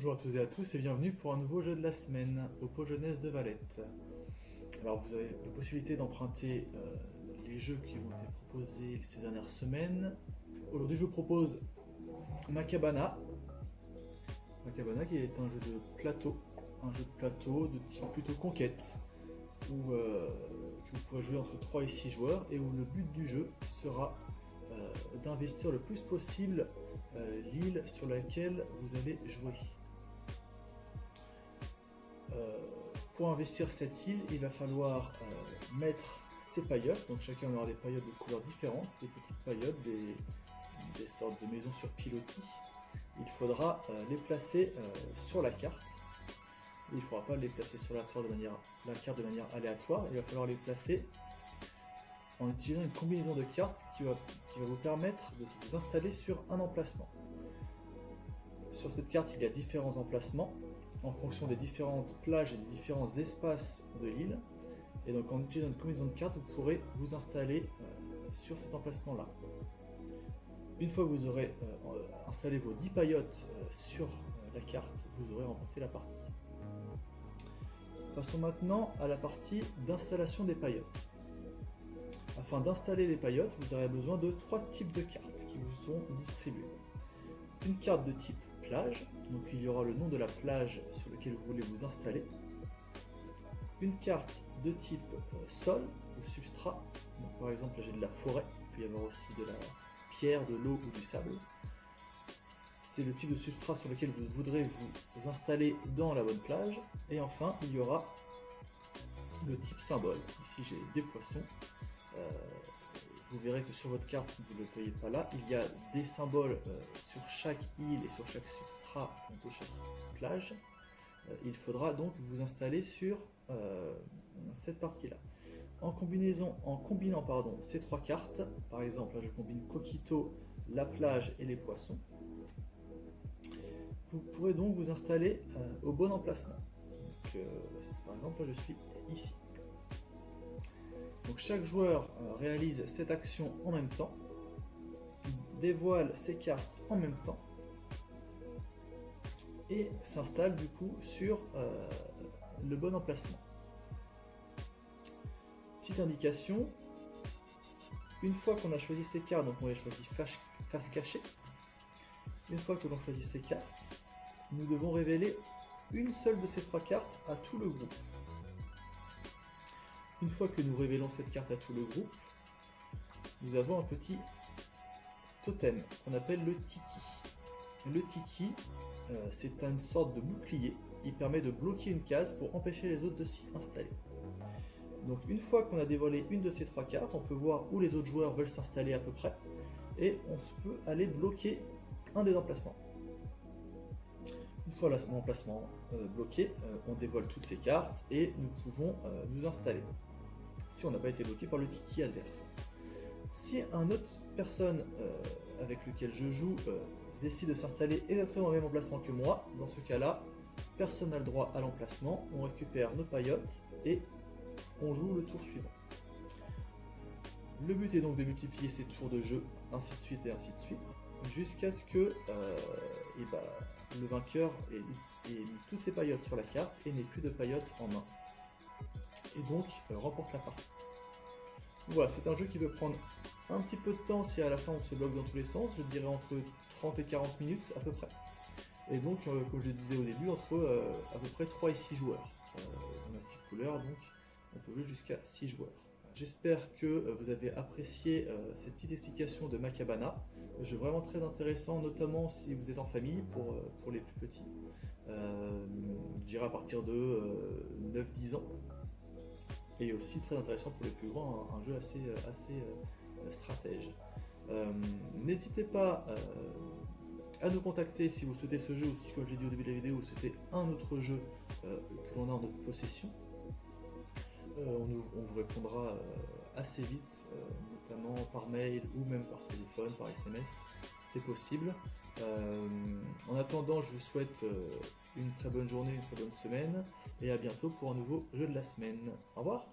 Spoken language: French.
Bonjour à tous et à tous et bienvenue pour un nouveau jeu de la semaine au Pot Jeunesse de Valette. Alors vous avez la possibilité d'emprunter les jeux qui ont été proposés ces dernières semaines. Aujourd'hui je vous propose Macabana. Macabana qui est un jeu de plateau de type plutôt conquête, où que vous pourrez jouer entre 3 et 6 joueurs et où le but du jeu sera d'investir le plus possible l'île sur laquelle vous allez jouer. Pour investir cette île, il va falloir mettre ses paillotes, donc chacun aura des paillotes de couleurs différentes, des petites paillotes, des sortes de maisons sur pilotis. Il faudra les placer sur la carte. Il ne faudra pas les placer sur la carte de manière aléatoire, il va falloir les placer en utilisant une combinaison de cartes qui va vous permettre de vous installer sur un emplacement. Sur cette carte, il y a différents emplacements en fonction des différentes plages et des différents espaces de l'île. Et donc en utilisant une combinaison de cartes, vous pourrez vous installer sur cet emplacement-là. Une fois que vous aurez installé vos 10 paillotes sur la carte, vous aurez remporté la partie. Passons maintenant à la partie d'installation des paillotes. Afin d'installer les paillotes, vous aurez besoin de 3 types de cartes qui vous sont distribuées. Une carte de type plage, donc il y aura le nom de la plage sur laquelle vous voulez vous installer. Une carte de type sol ou substrat, donc par exemple là j'ai de la forêt, il peut y avoir aussi de la pierre, de l'eau ou du sable. C'est le type de substrat sur lequel vous voudrez vous installer dans la bonne plage. Et enfin il y aura le type symbole, ici j'ai des poissons. Vous verrez que sur votre carte, vous ne le voyez pas là, il y a des symboles sur chaque île et sur chaque substrat de chaque plage. Il faudra donc vous installer sur cette partie-là. En combinant ces 3 cartes, par exemple là je combine Coquito, la plage et les poissons, vous pourrez donc vous installer au bon emplacement. Donc, par exemple là je suis ici. Donc chaque joueur réalise cette action en même temps, dévoile ses cartes en même temps et s'installe du coup sur le bon emplacement. Petite indication, une fois qu'on a choisi ces cartes, donc on les choisit face cachée, une fois que l'on choisit ces cartes, nous devons révéler une seule de ces 3 cartes à tout le groupe. Une fois que nous révélons cette carte à tout le groupe, nous avons un petit totem qu'on appelle le tiki. Le tiki, c'est une sorte de bouclier. Il permet de bloquer une case pour empêcher les autres de s'y installer. Donc une fois qu'on a dévoilé une de ces 3 cartes, on peut voir où les autres joueurs veulent s'installer à peu près. Et on peut aller bloquer un des emplacements. Une fois l'emplacement bloqué, on dévoile toutes ces cartes et nous pouvons nous installer. Si on n'a pas été bloqué par le tiki adverse. Si une autre personne avec lequel je joue décide de s'installer exactement au même emplacement que moi, dans ce cas-là, personne n'a le droit à l'emplacement, on récupère nos paillotes et on joue le tour suivant. Le but est donc de multiplier ces tours de jeu, ainsi de suite et ainsi de suite, jusqu'à ce que le vainqueur ait mis toutes ses paillotes sur la carte et n'ait plus de paillotes en main. Et donc remporte la partie. Voilà, c'est un jeu qui peut prendre un petit peu de temps si à la fin on se bloque dans tous les sens, je dirais entre 30 et 40 minutes à peu près. Et donc, comme je le disais au début, entre à peu près 3 et 6 joueurs. On a 6 couleurs, donc on peut jouer jusqu'à 6 joueurs. J'espère que vous avez apprécié cette petite explication de Macabana. Jeu vraiment très intéressant, notamment si vous êtes en famille, pour les plus petits. Je dirais à partir de 9-10 ans. Et aussi très intéressant pour les plus grands, un jeu assez stratège. N'hésitez pas à nous contacter si vous souhaitez ce jeu ou si, comme j'ai dit au début de la vidéo, vous souhaitez un autre jeu que l'on a en notre possession. On vous répondra assez vite, notamment par mail ou même par téléphone, par SMS, c'est possible. En attendant, je vous souhaite une très bonne journée, une très bonne semaine, et à bientôt pour un nouveau jeu de la semaine. Au revoir!